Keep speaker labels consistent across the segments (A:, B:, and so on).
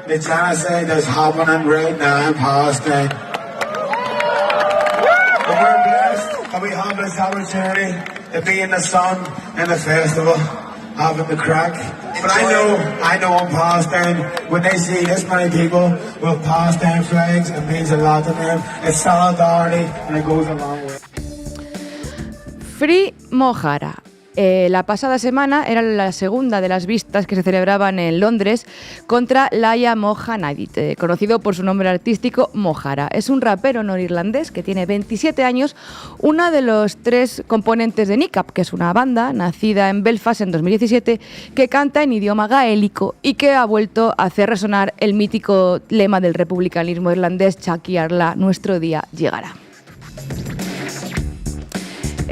A: the genocide that's happening right now in Palestine. And we're blessed that we have this opportunity to be in the sun in the festival, having the crack. But I know in Palestine, when they see this many people with Palestine flags, it means a lot to them. It's solidarity and it goes a long way.
B: Free Mo Hara. La pasada semana era la segunda de las vistas que se celebraban en Londres contra Laia Mohanadit, conocido por su nombre artístico Mo Hara. Es un rapero norirlandés que tiene 27 años, uno de los 3 componentes de Niqab, que es una banda nacida en Belfast en 2017 que canta en idioma gaélico y que ha vuelto a hacer resonar el mítico lema del republicanismo irlandés: Chaki Arla, nuestro día llegará.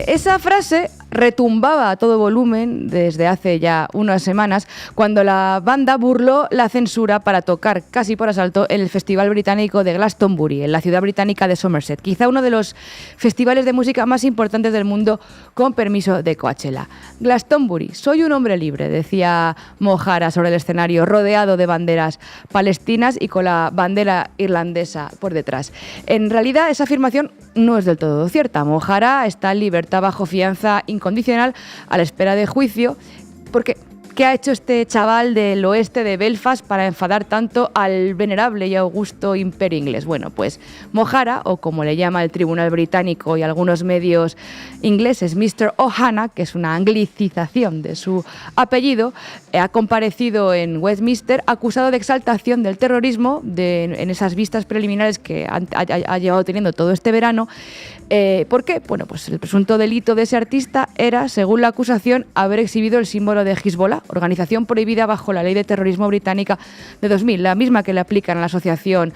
B: Esa frase retumbaba a todo volumen desde hace ya unas semanas, cuando la banda burló la censura para tocar casi por asalto en el Festival Británico de Glastonbury, en la ciudad británica de Somerset, quizá uno de los festivales de música más importantes del mundo, con permiso de Coachella. Glastonbury, soy un hombre libre, decía Mo Hara sobre el escenario, rodeado de banderas palestinas y con la bandera irlandesa por detrás. En realidad, esa afirmación no es del todo cierta. Mo Hara está en libertad bajo fianza incondicional a la espera de juicio, porque ¿qué ha hecho este chaval del oeste de Belfast para enfadar tanto al venerable y augusto imperio inglés? Bueno, pues Mo Hara, o como le llama el tribunal británico y algunos medios ingleses, Mr. Ohana, que es una anglicización de su apellido, ha comparecido en Westminster acusado de exaltación del terrorismo en esas vistas preliminares que ha llevado teniendo todo este verano. ¿Por qué? Bueno, pues el presunto delito de ese artista era, según la acusación, haber exhibido el símbolo de Hezbollah, organización prohibida bajo la ley de terrorismo británica de 2000, la misma que le aplican a la asociación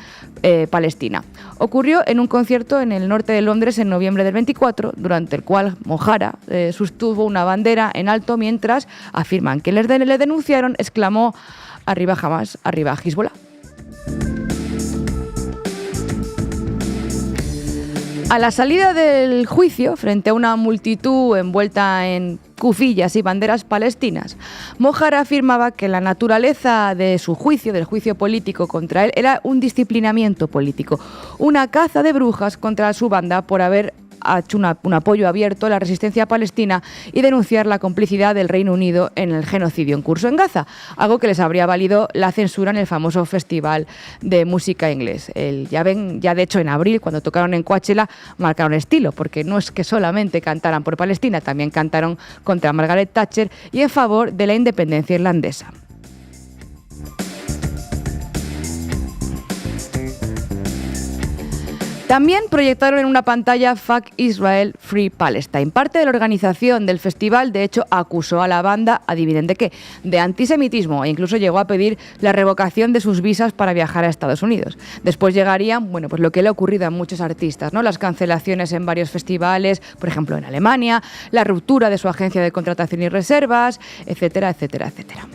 B: palestina. Ocurrió en un concierto en el norte de Londres en noviembre del 24, durante el cual Mo Hara sostuvo una bandera en alto mientras, afirman que le denunciaron, exclamó: arriba Hamas, arriba Hezbollah. A la salida del juicio, frente a una multitud envuelta en cufillas y banderas palestinas, Mo Hara afirmaba que la naturaleza de su juicio, del juicio político contra él, era un disciplinamiento político, una caza de brujas contra su banda por haber hecho un apoyo abierto a la resistencia palestina y denunciar la complicidad del Reino Unido en el genocidio en curso en Gaza, algo que les habría valido la censura en el famoso festival de música inglés. Ya de hecho en abril, cuando tocaron en Coachella, marcaron estilo, porque no es que solamente cantaran por Palestina, también cantaron contra Margaret Thatcher y en favor de la independencia irlandesa. También proyectaron en una pantalla Fuck Israel, Free Palestine. Parte de la organización del festival, de hecho, acusó a la banda, adivinen de qué, de antisemitismo, e incluso llegó a pedir la revocación de sus visas para viajar a Estados Unidos. Después llegarían, bueno, pues lo que le ha ocurrido a muchos artistas, ¿no? Las cancelaciones en varios festivales, por ejemplo en Alemania, la ruptura de su agencia de contratación y reservas, etcétera, etcétera, etcétera.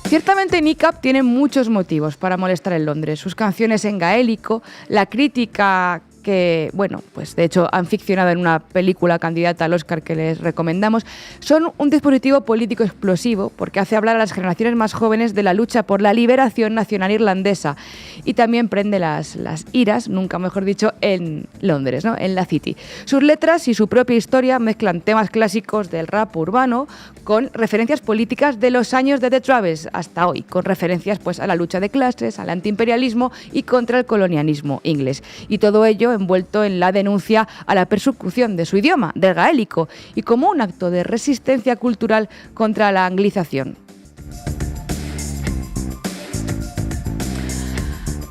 B: Ciertamente Niqab tiene muchos motivos para molestar en Londres. Sus canciones en gaélico, la crítica que, bueno, pues de hecho han ficcionado en una película candidata al Oscar que les recomendamos, son un dispositivo político explosivo porque hace hablar a las generaciones más jóvenes de la lucha por la liberación nacional irlandesa y también prende las iras, nunca mejor dicho, en Londres, ¿no? En la City. Sus letras y su propia historia mezclan temas clásicos del rap urbano con referencias políticas de los años de The Travis hasta hoy, con referencias pues a la lucha de clases, al antiimperialismo y contra el colonialismo inglés. Y todo ello envuelto en la denuncia a la persecución de su idioma, del gaélico, y como un acto de resistencia cultural contra la anglización.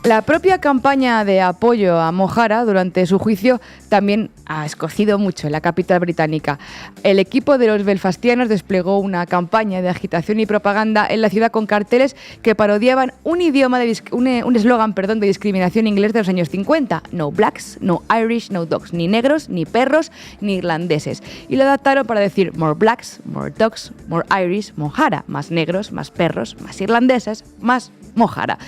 B: La propia campaña de apoyo a Mo Hara durante su juicio también ha escocido mucho en la capital británica. El equipo de los belfastianos desplegó una campaña de agitación y propaganda en la ciudad con carteles que parodiaban un eslogan de discriminación inglés de los años 50. No blacks, no Irish, no dogs. Ni negros, ni perros, ni irlandeses. Y lo adaptaron para decir more blacks, more dogs, more Irish, Mo Hara. Más negros, más perros, más irlandeses, más mojara.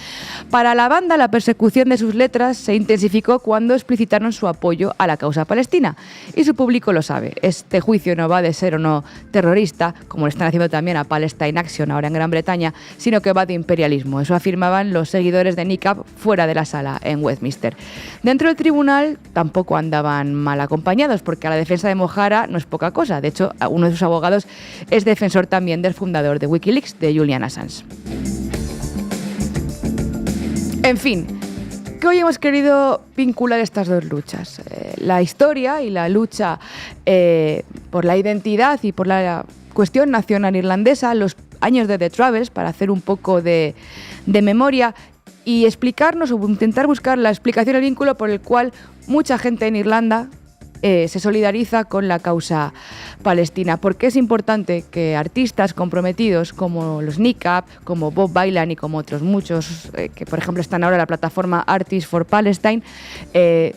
B: Para la banda, la persecución de sus letras se intensificó cuando explicitaron su apoyo a la causa palestina. Y su público lo sabe. Este juicio no va de ser o no terrorista, como le están haciendo también a Palestine Action ahora en Gran Bretaña, sino que va de imperialismo. Eso afirmaban los seguidores de Niqab fuera de la sala en Westminster. Dentro del tribunal tampoco andaban mal acompañados, porque a la defensa de Mojara no es poca cosa. De hecho, uno de sus abogados es defensor también del fundador de Wikileaks, de Julian Assange. En fin, que hoy hemos querido vincular estas dos luchas. La historia y la lucha por la identidad y por la cuestión nacional irlandesa, los años de The Troubles, para hacer un poco de memoria y explicarnos o intentar buscar la explicación, el vínculo por el cual mucha gente en Irlanda se solidariza con la causa palestina, porque es importante que artistas comprometidos como los Niqab, como Bob Dylan y como otros muchos, que por ejemplo están ahora en la plataforma Artists for Palestine,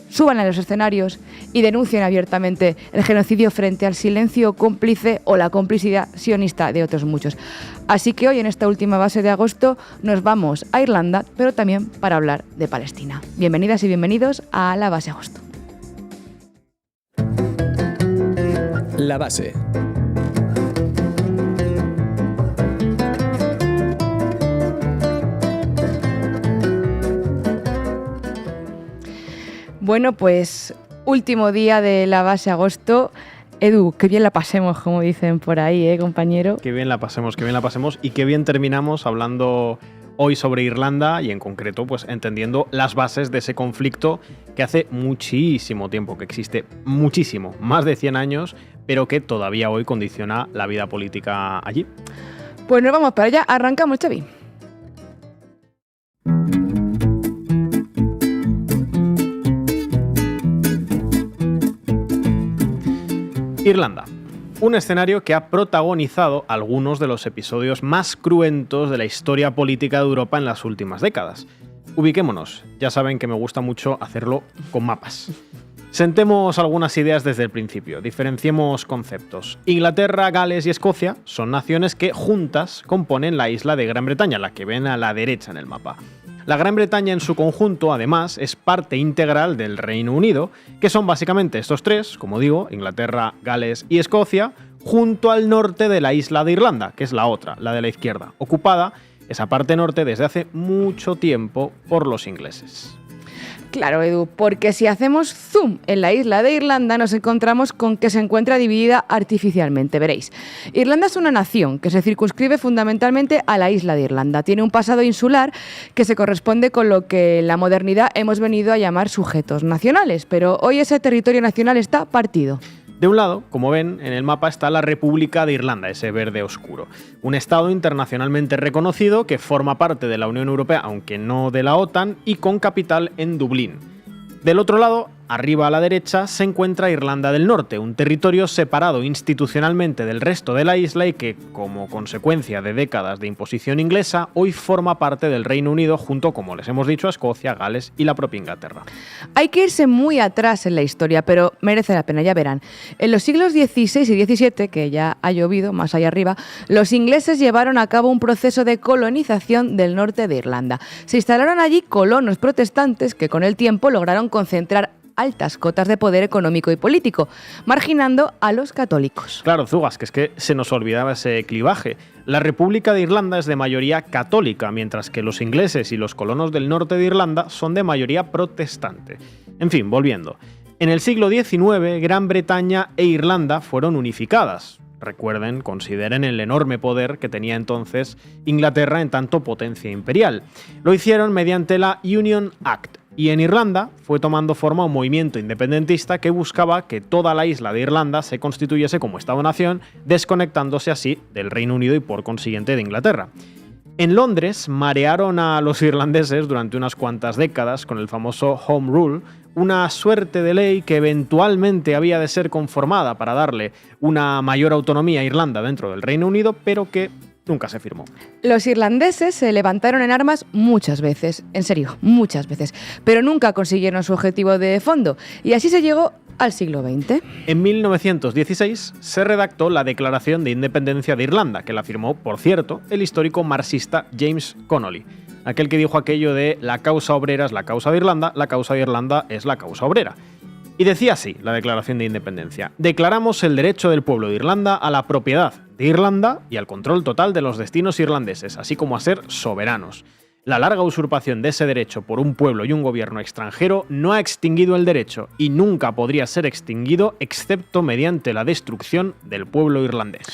B: suban a los escenarios y denuncien abiertamente el genocidio frente al silencio cómplice o la complicidad sionista de otros muchos. Así que hoy, en esta última base de agosto, nos vamos a Irlanda, pero también para hablar de Palestina. Bienvenidas y bienvenidos a la base agosto.
C: La base.
B: Bueno, pues último día de la base agosto. Edu, qué bien la pasemos, como dicen por ahí, compañero.
D: Qué bien la pasemos y qué bien terminamos hablando hoy sobre Irlanda y en concreto pues entendiendo las bases de ese conflicto que hace muchísimo tiempo que existe, muchísimo, más de 100 años, pero que todavía hoy condiciona la vida política allí.
B: Pues nos vamos para allá, arrancamos, Xavi.
D: Irlanda. Un escenario que ha protagonizado algunos de los episodios más cruentos de la historia política de Europa en las últimas décadas. Ubiquémonos, ya saben que me gusta mucho hacerlo con mapas. Sentemos algunas ideas desde el principio, diferenciemos conceptos. Inglaterra, Gales y Escocia son naciones que juntas componen la isla de Gran Bretaña, la que ven a la derecha en el mapa. La Gran Bretaña en su conjunto, además, es parte integral del Reino Unido, que son básicamente estos tres, como digo, Inglaterra, Gales y Escocia, junto al norte de la isla de Irlanda, que es la otra, la de la izquierda, ocupada, esa parte norte, desde hace mucho tiempo por los ingleses.
B: Claro, Edu, porque si hacemos zoom en la isla de Irlanda nos encontramos con que se encuentra dividida artificialmente, veréis. Irlanda es una nación que se circunscribe fundamentalmente a la isla de Irlanda. Tiene un pasado insular que se corresponde con lo que en la modernidad hemos venido a llamar sujetos nacionales, pero hoy ese territorio nacional está partido.
D: De un lado, como ven, en el mapa está la República de Irlanda, ese verde oscuro. Un estado internacionalmente reconocido que forma parte de la Unión Europea, aunque no de la OTAN, y con capital en Dublín. Del otro lado, arriba a la derecha, se encuentra Irlanda del Norte, un territorio separado institucionalmente del resto de la isla y que, como consecuencia de décadas de imposición inglesa, hoy forma parte del Reino Unido junto, como les hemos dicho, a Escocia, Gales y la propia Inglaterra.
B: Hay que irse muy atrás en la historia, pero merece la pena, ya verán. En los siglos XVI y XVII, que ya ha llovido más allá arriba, los ingleses llevaron a cabo un proceso de colonización del norte de Irlanda. Se instalaron allí colonos protestantes que con el tiempo lograron concentrar altas cotas de poder económico y político, marginando a los católicos.
D: Claro, Zugas, que es que se nos olvidaba ese clivaje. La República de Irlanda es de mayoría católica, mientras que los ingleses y los colonos del norte de Irlanda son de mayoría protestante. En fin, volviendo. En el siglo XIX, Gran Bretaña e Irlanda fueron unificadas. Recuerden, consideren el enorme poder que tenía entonces Inglaterra en tanto potencia imperial. Lo hicieron mediante la Union Act. Y en Irlanda fue tomando forma un movimiento independentista que buscaba que toda la isla de Irlanda se constituyese como Estado-nación, desconectándose así del Reino Unido y por consiguiente de Inglaterra. En Londres marearon a los irlandeses durante unas cuantas décadas con el famoso Home Rule, una suerte de ley que eventualmente había de ser conformada para darle una mayor autonomía a Irlanda dentro del Reino Unido, pero que nunca se firmó.
B: Los irlandeses se levantaron en armas muchas veces, en serio, muchas veces, pero nunca consiguieron su objetivo de fondo, y así se llegó al siglo XX.
D: En 1916 se redactó la Declaración de Independencia de Irlanda, que la firmó, por cierto, el histórico marxista James Connolly. aquel que dijo aquello de la causa obrera es la causa de Irlanda, la causa de Irlanda es la causa obrera. Y decía así la Declaración de Independencia: declaramos el derecho del pueblo de Irlanda a la propiedad de Irlanda y al control total de los destinos irlandeses, así como a ser soberanos. La larga usurpación de ese derecho por un pueblo y un gobierno extranjero no ha extinguido el derecho y nunca podría ser extinguido excepto mediante la destrucción del pueblo irlandés.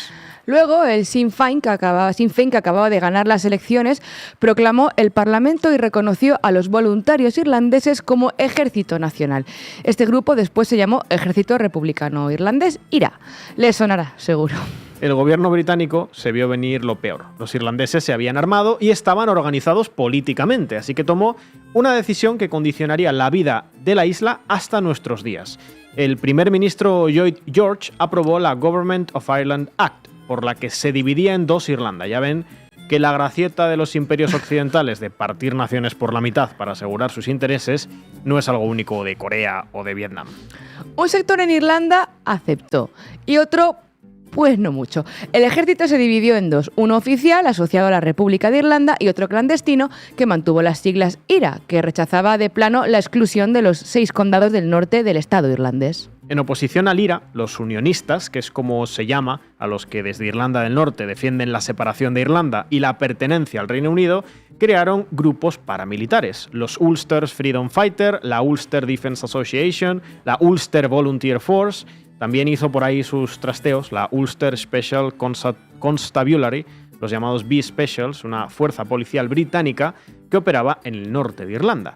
B: Luego, el Sinn Féin, que acababa de ganar las elecciones, proclamó el Parlamento y reconoció a los voluntarios irlandeses como Ejército Nacional. Este grupo después se llamó Ejército Republicano Irlandés, IRA. Les sonará, seguro.
D: El gobierno británico se vio venir lo peor. Los irlandeses se habían armado y estaban organizados políticamente, así que tomó una decisión que condicionaría la vida de la isla hasta nuestros días. El primer ministro Lloyd George aprobó la Government of Ireland Act, por la que se dividía en dos Irlanda. Ya ven que la gracieta de los imperios occidentales de partir naciones por la mitad para asegurar sus intereses no es algo único de Corea o de Vietnam.
B: Un sector en Irlanda aceptó y otro, pues no mucho. El ejército se dividió en dos, uno oficial asociado a la República de Irlanda y otro clandestino que mantuvo las siglas IRA, que rechazaba de plano la exclusión de los 6 condados del norte del Estado irlandés.
D: En oposición al IRA, los unionistas, que es como se llama a los que desde Irlanda del Norte defienden la separación de Irlanda y la pertenencia al Reino Unido, crearon grupos paramilitares: los Ulster Freedom Fighter, la Ulster Defence Association, la Ulster Volunteer Force. También hizo por ahí sus trasteos la Ulster Special Constabulary, los llamados B-Specials, una fuerza policial británica que operaba en el norte de Irlanda.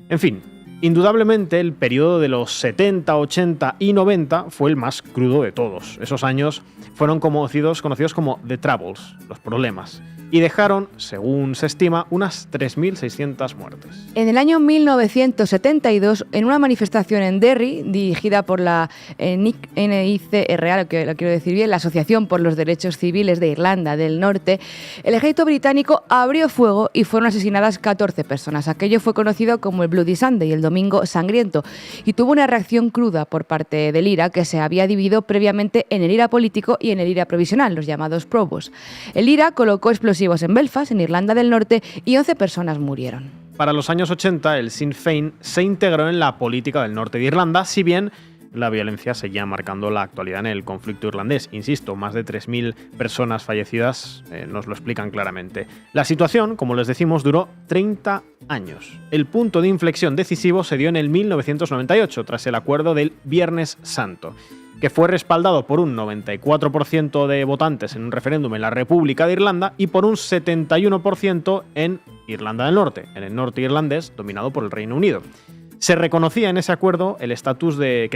D: En fin, indudablemente el periodo de los 70, 80 y 90 fue el más crudo de todos. Esos años fueron conocidos como The Troubles, los problemas, y dejaron, según se estima, unas 3.600 muertes.
B: En el año 1972, en una manifestación en Derry, dirigida por la NICRA, lo quiero decir bien, la Asociación por los Derechos Civiles de Irlanda del Norte, el ejército británico abrió fuego y fueron asesinadas 14 personas. Aquello fue conocido como el Bloody Sunday, el Domingo Sangriento, y tuvo una reacción cruda por parte del IRA, que se había dividido previamente en el IRA político y en el IRA provisional, los llamados Probos. El IRA colocó explosivos en Belfast, en Irlanda del Norte, y 11 personas murieron.
D: Para los años 80, el Sinn Féin se integró en la política del norte de Irlanda, si bien la violencia seguía marcando la actualidad en el conflicto irlandés. Insisto, más de 3.000 personas fallecidas nos lo explican claramente. La situación, como les decimos, duró 30 años. El punto de inflexión decisivo se dio en el 1998, tras el acuerdo del Viernes Santo, que fue respaldado por un 94% de votantes en un referéndum en la República de Irlanda y por un 71% en Irlanda del Norte, en el norte irlandés dominado por el Reino Unido. Se reconocía en ese acuerdo que el estatus de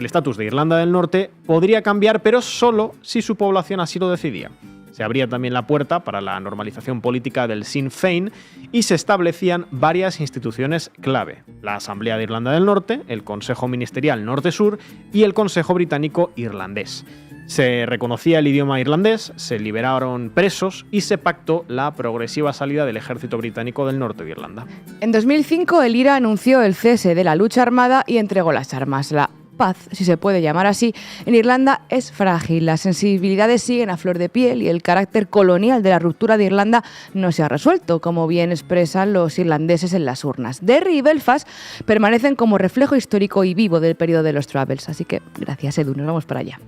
D: Irlanda del Norte podría cambiar, pero solo si su población así lo decidía. Se abría también la puerta para la normalización política del Sinn Féin y se establecían varias instituciones clave: la Asamblea de Irlanda del Norte, el Consejo Ministerial Norte-Sur y el Consejo Británico Irlandés. Se reconocía el idioma irlandés, se liberaron presos y se pactó la progresiva salida del ejército británico del norte de Irlanda.
B: En 2005, el IRA anunció el cese de la lucha armada y entregó las armas. La paz, si se puede llamar así, en Irlanda es frágil. Las sensibilidades siguen a flor de piel y el carácter colonial de la ruptura de Irlanda no se ha resuelto, como bien expresan los irlandeses en las urnas. Derry y Belfast permanecen como reflejo histórico y vivo del periodo de los Troubles. Así que, gracias, Edu, nos vamos para allá.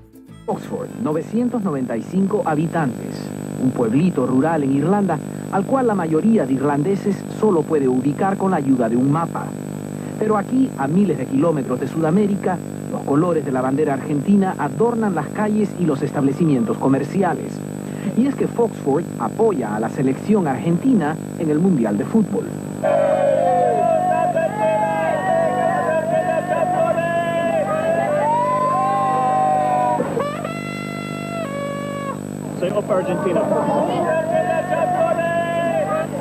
E: Oxford, 995 habitantes, un pueblito rural en Irlanda al cual la mayoría de irlandeses solo puede ubicar con la ayuda de un mapa. Pero aquí, a miles de kilómetros de Sudamérica, los colores de la bandera argentina adornan las calles y los establecimientos comerciales. Y es que Foxford apoya a la selección argentina en el Mundial de Fútbol.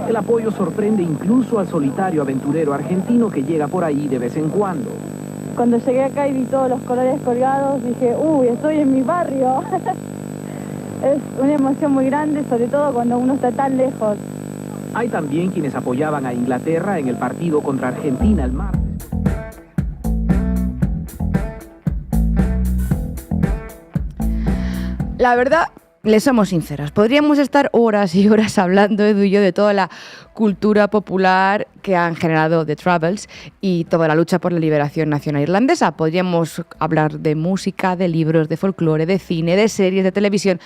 E: El apoyo sorprende incluso al solitario aventurero argentino que llega por ahí de vez en cuando.
F: Cuando llegué acá y vi todos los colores colgados, dije, uy, estoy en mi barrio. Es una emoción muy grande, sobre todo cuando uno está tan lejos.
E: Hay también quienes apoyaban a Inglaterra en el partido contra Argentina el martes.
B: La verdad Les somos sinceras, podríamos estar horas y horas hablando, Edu y yo, de toda la cultura popular que han generado The Troubles y toda la lucha por la liberación nacional irlandesa. Podríamos hablar de música, de libros, de folclore, de cine, de series, de televisión.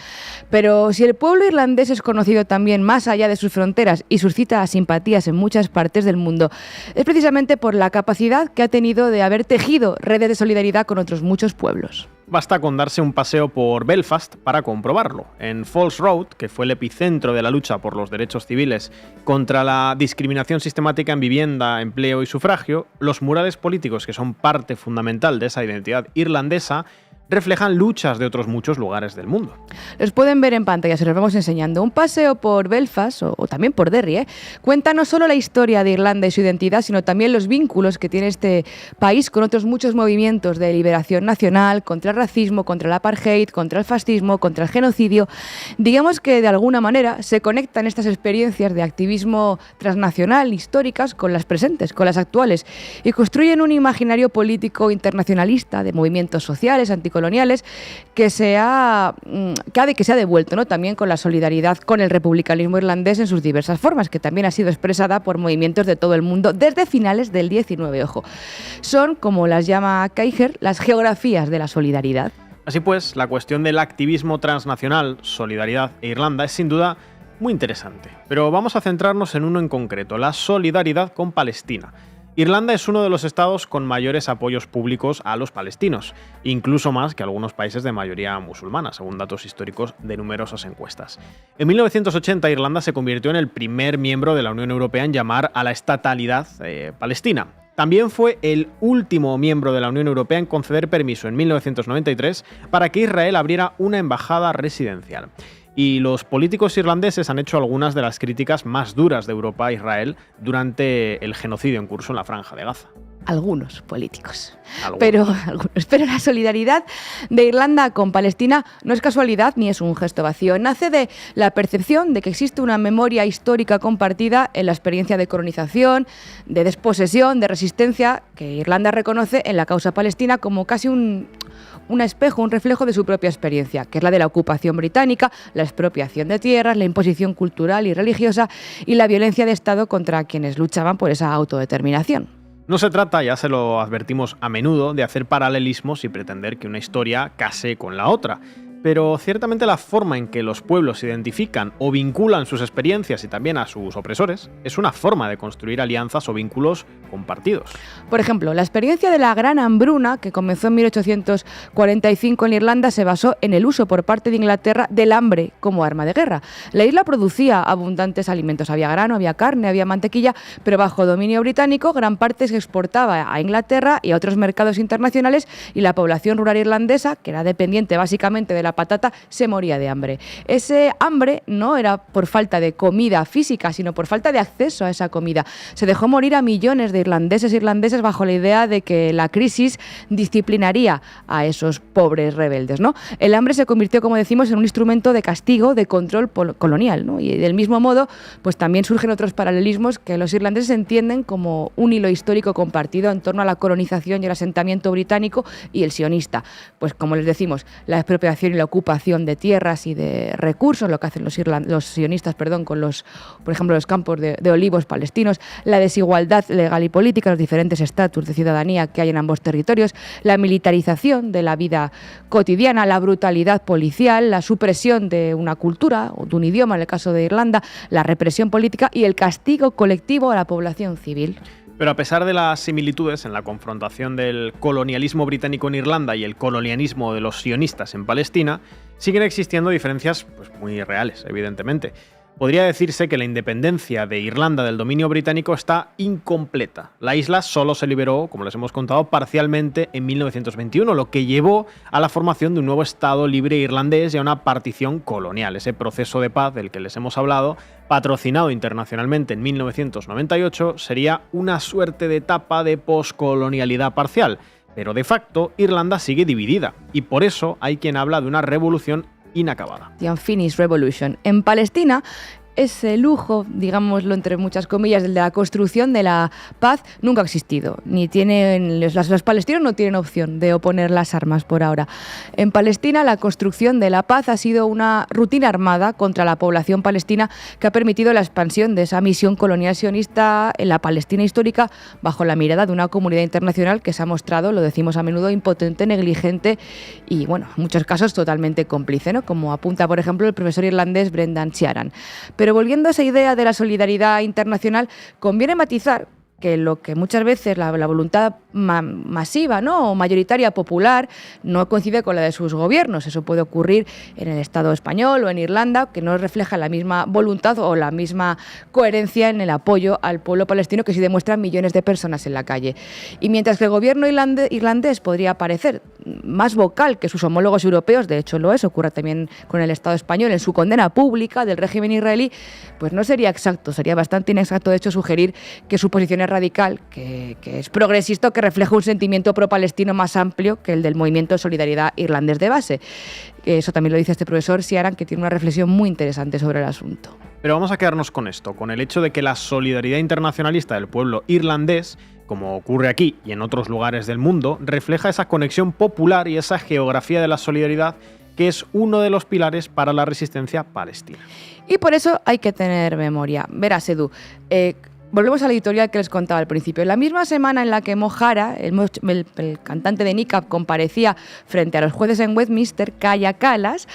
B: Pero si el pueblo irlandés es conocido también más allá de sus fronteras y suscita simpatías en muchas partes del mundo, es precisamente por la capacidad que ha tenido de haber tejido redes de solidaridad con otros muchos pueblos.
D: Basta con darse un paseo por Belfast para comprobarlo. En Falls Road, que fue el epicentro de la lucha por los derechos civiles contra la discriminación sistemática en vivienda, empleo y sufragio, los murales políticos, que son parte fundamental de esa identidad irlandesa, reflejan luchas de otros muchos lugares del mundo.
B: Los pueden ver en pantalla, se los vamos enseñando. Un paseo por Belfast, o también por Derry, cuenta no solo la historia de Irlanda y su identidad, sino también los vínculos que tiene este país con otros muchos movimientos de liberación nacional, contra el racismo, contra el apartheid, contra el fascismo, contra el genocidio. Digamos que de alguna manera se conectan estas experiencias de activismo transnacional, históricas, con las presentes, con las actuales, y construyen un imaginario político internacionalista de movimientos sociales, anticoloniales, que se ha devuelto, ¿no? También con la solidaridad con el republicanismo irlandés en sus diversas formas, que también ha sido expresada por movimientos de todo el mundo desde finales del 19. Ojo. Son, como las llama Keijer, las geografías de la solidaridad.
D: Así pues, la cuestión del activismo transnacional, solidaridad e Irlanda es sin duda muy interesante. Pero vamos a centrarnos en uno en concreto, la solidaridad con Palestina. Irlanda es uno de los estados con mayores apoyos públicos a los palestinos, incluso más que algunos países de mayoría musulmana, según datos históricos de numerosas encuestas. En 1980, Irlanda se convirtió en el primer miembro de la Unión Europea en llamar a la estatalidad palestina. También fue el último miembro de la Unión Europea en conceder permiso en 1993 para que Israel abriera una embajada residencial. Y los políticos irlandeses han hecho algunas de las críticas más duras de Europa a Israel durante el genocidio en curso en la Franja de Gaza.
B: Algunos políticos. Pero la solidaridad de Irlanda con Palestina no es casualidad ni es un gesto vacío. Nace de la percepción de que existe una memoria histórica compartida en la experiencia de colonización, de desposesión, de resistencia, que Irlanda reconoce en la causa palestina como casi un espejo, un reflejo de su propia experiencia, que es la de la ocupación británica, la expropiación de tierras, la imposición cultural y religiosa y la violencia de Estado contra quienes luchaban por esa autodeterminación.
D: No se trata, ya se lo advertimos a menudo, de hacer paralelismos y pretender que una historia case con la otra. Pero ciertamente la forma en que los pueblos se identifican o vinculan sus experiencias y también a sus opresores es una forma de construir alianzas o vínculos compartidos.
B: Por ejemplo, la experiencia de la Gran Hambruna, que comenzó en 1845 en Irlanda, se basó en el uso por parte de Inglaterra del hambre como arma de guerra. La isla producía abundantes alimentos, había grano, había carne, había mantequilla, pero bajo dominio británico gran parte se exportaba a Inglaterra y a otros mercados internacionales y la población rural irlandesa, que era dependiente básicamente de la patata, se moría de hambre. Ese hambre no era por falta de comida física, sino por falta de acceso a esa comida. Se dejó morir a millones de irlandeses bajo la idea de que la crisis disciplinaría a esos pobres rebeldes, ¿no? El hambre se convirtió, como decimos, en un instrumento de castigo, de control colonial, ¿no? Y del mismo modo, pues también surgen otros paralelismos que los irlandeses entienden como un hilo histórico compartido en torno a la colonización y el asentamiento británico y el sionista. Pues como les decimos, la expropiación y la ocupación de tierras y de recursos, lo que hacen los sionistas, con los, por ejemplo, los campos de olivos palestinos, la desigualdad legal y política, los diferentes estatus de ciudadanía que hay en ambos territorios, la militarización de la vida cotidiana, la brutalidad policial, la supresión de una cultura o de un idioma, en el caso de Irlanda, la represión política y el castigo colectivo a la población civil.
D: Pero a pesar de las similitudes en la confrontación del colonialismo británico en Irlanda y el colonialismo de los sionistas en Palestina, siguen existiendo diferencias muy reales, evidentemente. Podría decirse que la independencia de Irlanda del dominio británico está incompleta. La isla solo se liberó, como les hemos contado, parcialmente en 1921, lo que llevó a la formación de un nuevo Estado libre irlandés y a una partición colonial. Ese proceso de paz del que les hemos hablado, patrocinado internacionalmente en 1998, sería una suerte de etapa de poscolonialidad parcial. Pero de facto, Irlanda sigue dividida, y por eso hay quien habla de una revolución inacabada.
B: The Unfinished Revolution. En Palestina, ese lujo, digámoslo entre muchas comillas, de la construcción de la paz nunca ha existido. Ni tienen, los palestinos no tienen opción de oponer las armas por ahora. En Palestina, la construcción de la paz ha sido una rutina armada contra la población palestina que ha permitido la expansión de esa misión colonial sionista en la Palestina histórica bajo la mirada de una comunidad internacional que se ha mostrado, lo decimos a menudo, impotente, negligente y, bueno, en muchos casos totalmente cómplice, ¿no? Como apunta, por ejemplo, el profesor irlandés Brendan Sheeran. Pero volviendo a esa idea de la solidaridad internacional, conviene matizar que lo que muchas veces la voluntad masiva, ¿no?, o mayoritaria popular no coincide con la de sus gobiernos. Eso puede ocurrir en el Estado español o en Irlanda, que no refleja la misma voluntad o la misma coherencia en el apoyo al pueblo palestino que sí demuestran millones de personas en la calle. Y mientras que el gobierno irlandés podría parecer más vocal que sus homólogos europeos, de hecho lo es, ocurre también con el Estado español en su condena pública del régimen israelí, pues no sería exacto, sería bastante inexacto de hecho sugerir que su posición es radical, que es progresista, que refleja un sentimiento pro-palestino más amplio que el del movimiento de solidaridad irlandés de base. Eso también lo dice este profesor Sheeran, que tiene una reflexión muy interesante sobre el asunto.
D: Pero vamos a quedarnos con esto, con el hecho de que la solidaridad internacionalista del pueblo irlandés, como ocurre aquí y en otros lugares del mundo, refleja esa conexión popular y esa geografía de la solidaridad que es uno de los pilares para la resistencia palestina.
B: Y por eso hay que tener memoria. Verás, Edu, volvemos a la editorial que les contaba al principio. En la misma semana en la que Mo Farah, el cantante de Niqab, comparecía frente a los jueces en Westminster, Kaja Kallas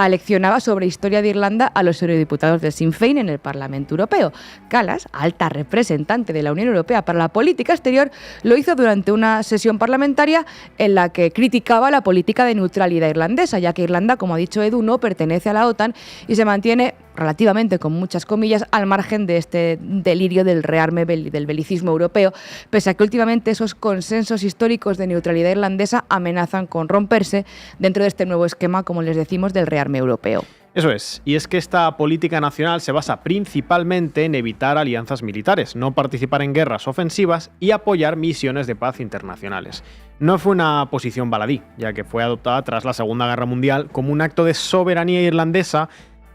B: leccionaba sobre historia de Irlanda a los eurodiputados del Sinn Féin en el Parlamento Europeo. Kallas, alta representante de la Unión Europea para la política exterior, lo hizo durante una sesión parlamentaria en la que criticaba la política de neutralidad irlandesa, ya que Irlanda, como ha dicho Edu, no pertenece a la OTAN y se mantiene relativamente, con muchas comillas, al margen de este delirio del rearme del belicismo europeo, pese a que últimamente esos consensos históricos de neutralidad irlandesa amenazan con romperse dentro de este nuevo esquema, como les decimos, del rearme europeo.
D: Eso es, y es que esta política nacional se basa principalmente en evitar alianzas militares, no participar en guerras ofensivas y apoyar misiones de paz internacionales. No fue una posición baladí, ya que fue adoptada tras la Segunda Guerra Mundial como un acto de soberanía irlandesa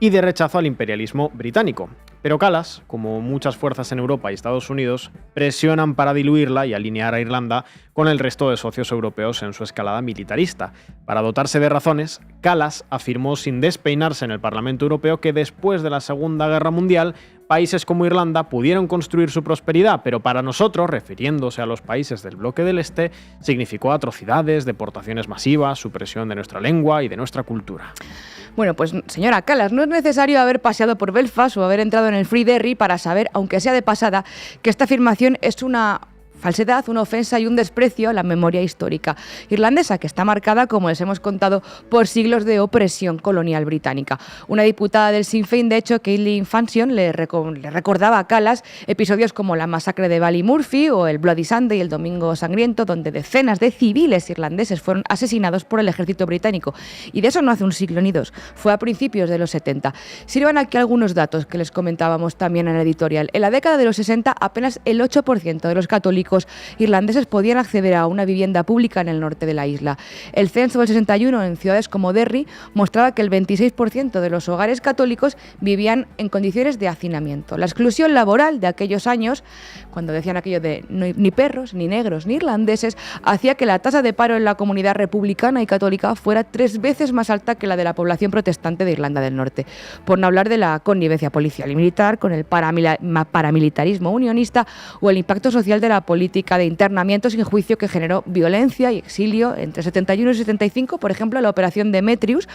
D: y de rechazo al imperialismo británico. Pero Kallas, como muchas fuerzas en Europa y Estados Unidos, presionan para diluirla y alinear a Irlanda con el resto de socios europeos en su escalada militarista. Para dotarse de razones, Kallas afirmó sin despeinarse en el Parlamento Europeo que después de la Segunda Guerra Mundial, países como Irlanda pudieron construir su prosperidad, pero para nosotros, refiriéndose a los países del bloque del Este, significó atrocidades, deportaciones masivas, supresión de nuestra lengua y de nuestra cultura.
B: Bueno, pues señora Kallas, no es necesario haber paseado por Belfast o haber entrado en el Free Derry para saber, aunque sea de pasada, que esta afirmación es una falsedad, una ofensa y un desprecio a la memoria histórica irlandesa, que está marcada, como les hemos contado, por siglos de opresión colonial británica. Una diputada del Sinn Féin, de hecho, Caitlin Fansion, le recordaba a Kallas episodios como la masacre de Ballymurphy o el Bloody Sunday, el Domingo Sangriento, donde decenas de civiles irlandeses fueron asesinados por el ejército británico. Y de eso no hace un siglo ni dos, fue a principios de los 70. Sirvan aquí algunos datos que les comentábamos también en el editorial. En la década de los 60, apenas el 8% de los católicos irlandeses podían acceder a una vivienda pública en el norte de la isla. El censo del 61 en ciudades como Derry mostraba que el 26% de los hogares católicos vivían en condiciones de hacinamiento. La exclusión laboral de aquellos años, cuando decían aquello de ni perros, ni negros, ni irlandeses, hacía que la tasa de paro en la comunidad republicana y católica fuera 3 veces más alta que la de la población protestante de Irlanda del Norte. Por no hablar de la connivencia policial y militar con el paramilitarismo unionista o el impacto social de la política de internamiento sin juicio que generó violencia y exilio. Entre 71 y 75, por ejemplo, la operación Demetrius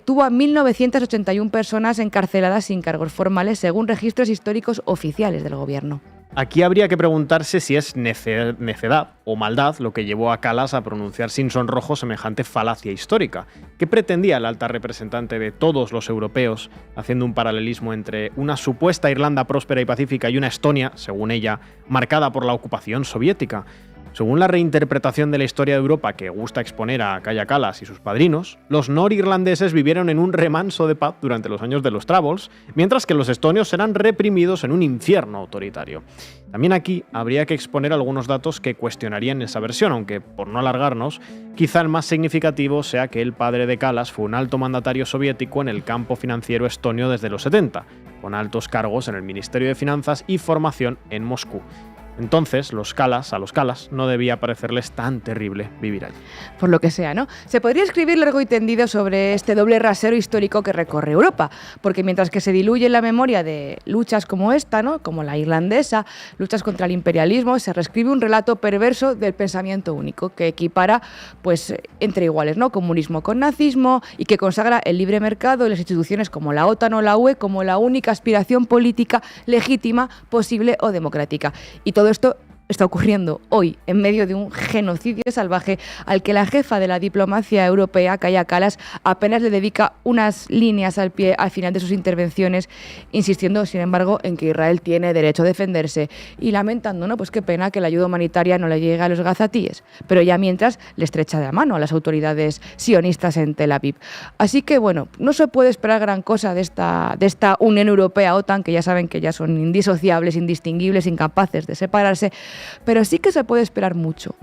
B: tuvo a 1.981 personas encarceladas sin cargos formales, según registros históricos oficiales del gobierno.
D: Aquí habría que preguntarse si es necedad o maldad lo que llevó a Kallas a pronunciar sin sonrojo semejante falacia histórica. ¿Qué pretendía la alta representante de todos los europeos, haciendo un paralelismo entre una supuesta Irlanda próspera y pacífica y una Estonia, según ella, marcada por la ocupación soviética? Según la reinterpretación de la historia de Europa que gusta exponer a Kaja Kallas y sus padrinos, los norirlandeses vivieron en un remanso de paz durante los años de los Troubles, mientras que los estonios eran reprimidos en un infierno autoritario. También aquí habría que exponer algunos datos que cuestionarían esa versión, aunque, por no alargarnos, quizá el más significativo sea que el padre de Kallas fue un alto mandatario soviético en el campo financiero estonio desde los 70. con altos cargos en el Ministerio de Finanzas y formación en Moscú. Entonces, a los Calas no debía parecerles tan terrible vivir allí.
B: Por lo que sea, ¿no? Se podría escribir largo y tendido sobre este doble rasero histórico que recorre Europa, porque mientras que se diluye en la memoria de luchas como esta, ¿no? Como la irlandesa, luchas contra el imperialismo, se reescribe un relato perverso del pensamiento único que equipara, pues, entre iguales, ¿no? Comunismo con nazismo y que consagra el libre mercado y las instituciones como la OTAN o la UE como la única aspiración política legítima, posible o democrática. Y todo esto está ocurriendo hoy, en medio de un genocidio salvaje al que la jefa de la diplomacia europea, Kaja Kallas, apenas le dedica unas líneas al pie al final de sus intervenciones, insistiendo, sin embargo, en que Israel tiene derecho a defenderse y lamentando, ¿no? Pues qué pena que la ayuda humanitaria no le llegue a los gazatíes, pero ya mientras le estrecha de la mano a las autoridades sionistas en Tel Aviv. Así que, bueno, no se puede esperar gran cosa de esta Unión Europea-OTAN, que ya saben que ya son indisociables, indistinguibles, incapaces de separarse, pero sí que se puede esperar mucho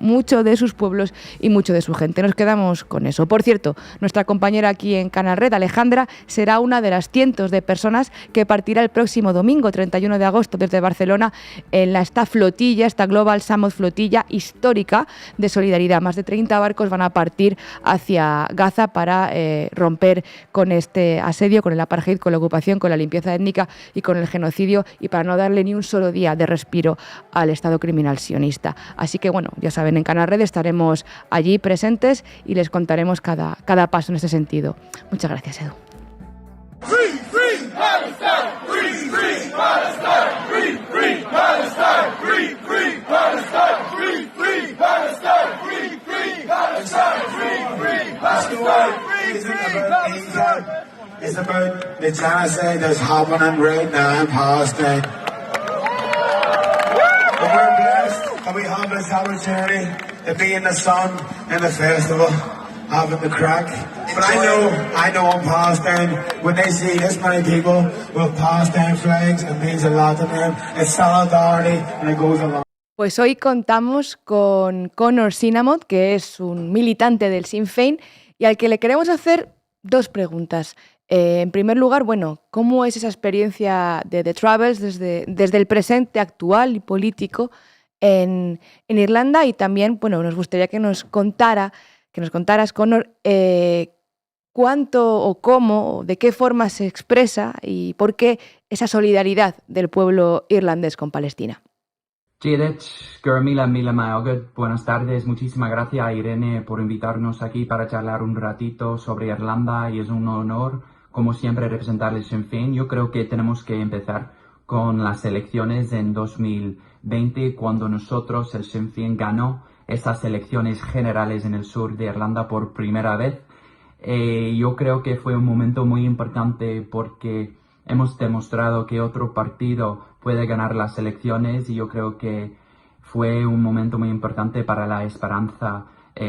B: de sus pueblos y mucho de su gente. Nos quedamos con eso. Por cierto, nuestra compañera aquí en Canal Red, Alejandra, será una de las cientos de personas que partirá el próximo domingo, 31 de agosto, desde Barcelona, en esta flotilla, esta Global South flotilla histórica de solidaridad. Más de 30 barcos van a partir hacia Gaza para romper con este asedio, con el apartheid, con la ocupación, con la limpieza étnica y con el genocidio, y para no darle ni un solo día de respiro al Estado criminal sionista. Así que, bueno, ya saben, en Canal Red estaremos allí presentes y les contaremos cada paso en este sentido. Muchas gracias, Edu.
G: Free, free Palestine! Free, free Palestine! Free, free Palestine! Free, free Palestine! Free, free Palestine! Free, free Palestine! Free, free Palestine! Free, free Palestine!
A: It's about the genocide that's happening right now in Palestine. And we're blessed that we have this opportunity to be in the sun in the festival, having the crack. But I know in Palestine, when they see this many people with Palestine flags, it means a lot to them. It's solidarity and it goes along.
B: Pues hoy contamos con Conor Sinamon, que es un militante del Sinn Féin y al que le queremos hacer dos preguntas. En primer lugar, bueno, ¿cómo es esa experiencia de The Travels desde el presente actual y político en Irlanda? Y también, bueno, nos gustaría que nos contaras, Conor, cuánto o cómo, o de qué forma se expresa y por qué esa solidaridad del pueblo irlandés con Palestina.
H: Buenas tardes, muchísimas gracias a Irene por invitarnos aquí para charlar un ratito sobre Irlanda y es un honor, como siempre, representar el Sinn Féin. Yo creo que tenemos que empezar con las elecciones en 2020, cuando nosotros, el Sinn Féin, ganó esas elecciones generales en el sur de Irlanda por primera vez. Yo creo que fue un momento muy importante porque hemos demostrado que otro partido puede ganar las elecciones y yo creo que fue un momento muy importante para la esperanza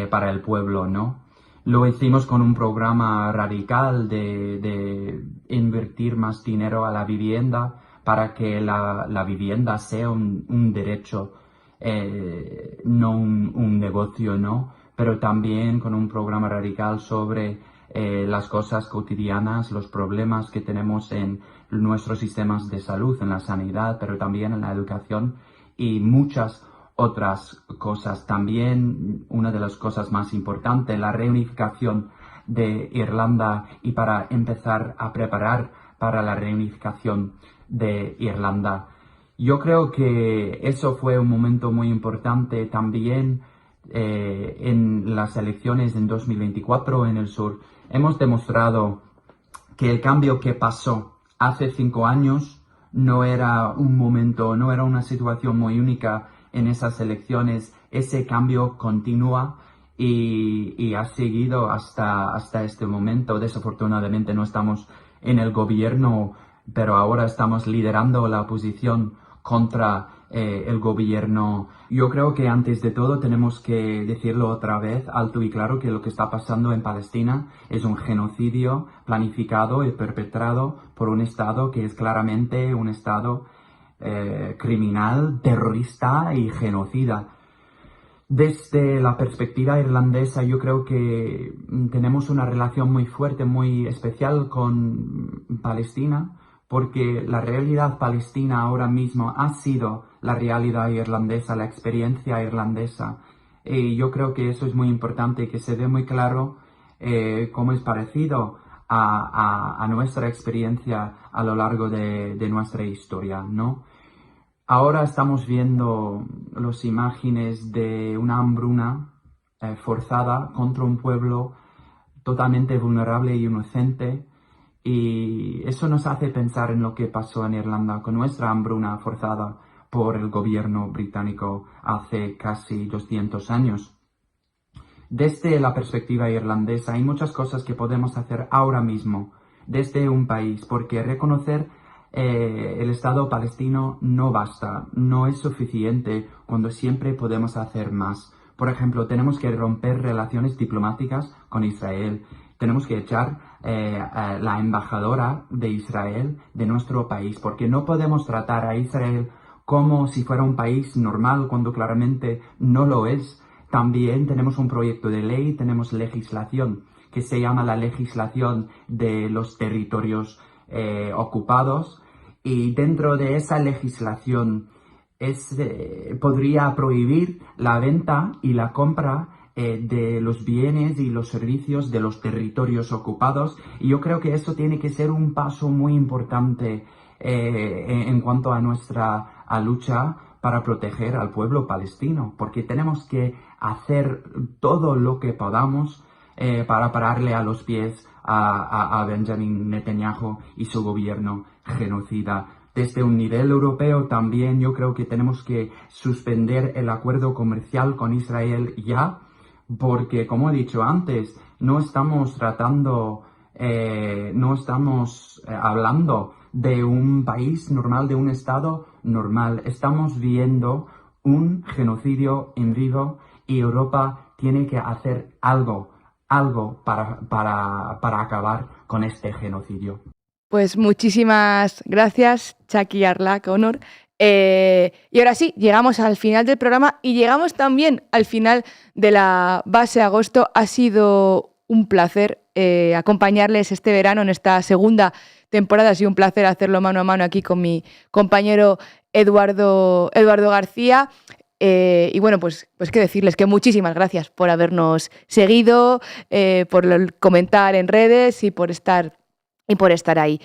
H: para el pueblo, ¿no? Lo hicimos con un programa radical de invertir más dinero a la vivienda para que la vivienda sea un derecho, no un negocio, ¿no? Pero también con un programa radical sobre las cosas cotidianas, los problemas que tenemos en nuestros sistemas de salud, en la sanidad, pero también en la educación y muchas otras cosas. También una de las cosas más importantes, la reunificación de Irlanda y para empezar a preparar para la reunificación de Irlanda. Yo creo que eso fue un momento muy importante también en las elecciones en 2024 en el sur. Hemos demostrado que el cambio que pasó hace 5 años no era un momento, no era una situación muy única en esas elecciones. Ese cambio continúa y ha seguido hasta este momento. Desafortunadamente no estamos en el gobierno, pero ahora estamos liderando la oposición contra el gobierno. Yo creo que antes de todo tenemos que decirlo otra vez, alto y claro, que lo que está pasando en Palestina es un genocidio planificado y perpetrado por un Estado que es claramente un Estado criminal, terrorista y genocida. Desde la perspectiva irlandesa, yo creo que tenemos una relación muy fuerte, muy especial con Palestina, porque la realidad palestina ahora mismo ha sido la realidad irlandesa, la experiencia irlandesa. Y yo creo que eso es muy importante, que se ve muy claro cómo es parecido a nuestra experiencia a lo largo de nuestra historia, ¿no? Ahora estamos viendo las imágenes de una hambruna forzada contra un pueblo totalmente vulnerable y inocente, y eso nos hace pensar en lo que pasó en Irlanda con nuestra hambruna forzada por el gobierno británico hace casi 200 años. Desde la perspectiva irlandesa hay muchas cosas que podemos hacer ahora mismo desde un país, porque reconocer el Estado palestino no basta, no es suficiente cuando siempre podemos hacer más. Por ejemplo, tenemos que romper relaciones diplomáticas con Israel. Tenemos que echar a la embajadora de Israel de nuestro país, porque no podemos tratar a Israel como si fuera un país normal cuando claramente no lo es. También tenemos un proyecto de ley, tenemos legislación que se llama la legislación de los territorios ocupados, y dentro de esa legislación podría prohibir la venta y la compra de los bienes y los servicios de los territorios ocupados, y yo creo que eso tiene que ser un paso muy importante en cuanto a nuestra lucha para proteger al pueblo palestino, porque tenemos que hacer todo lo que podamos para pararle a los pies a Benjamin Netanyahu y su gobierno genocida. Desde un nivel europeo también yo creo que tenemos que suspender el acuerdo comercial con Israel ya, porque como he dicho antes, no estamos hablando de un país normal, de un Estado normal. Estamos viendo un genocidio en vivo, y Europa tiene que hacer algo para acabar con este genocidio.
B: Pues muchísimas gracias, Chucky Arla Connor. Y ahora sí, llegamos al final del programa y llegamos también al final de la base agosto. Ha sido un placer acompañarles este verano en esta segunda temporada. Ha sido un placer hacerlo mano a mano aquí con mi compañero Eduardo García. Y bueno, pues qué decirles, que muchísimas gracias por habernos seguido, por comentar en redes y por estar ahí.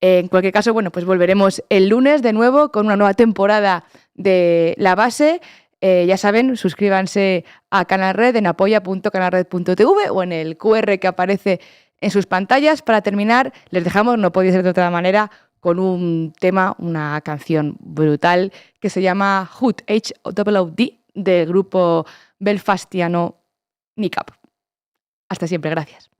B: En cualquier caso, bueno, pues volveremos el lunes de nuevo con una nueva temporada de La Base. Ya saben, suscríbanse a Canal Red en apoya.canalred.tv o en el QR que aparece en sus pantallas. Para terminar, les dejamos, no podía ser de otra manera, con un tema, una canción brutal que se llama Hood, H-O-O-D, del grupo belfastiano Nick Up. Hasta siempre, gracias.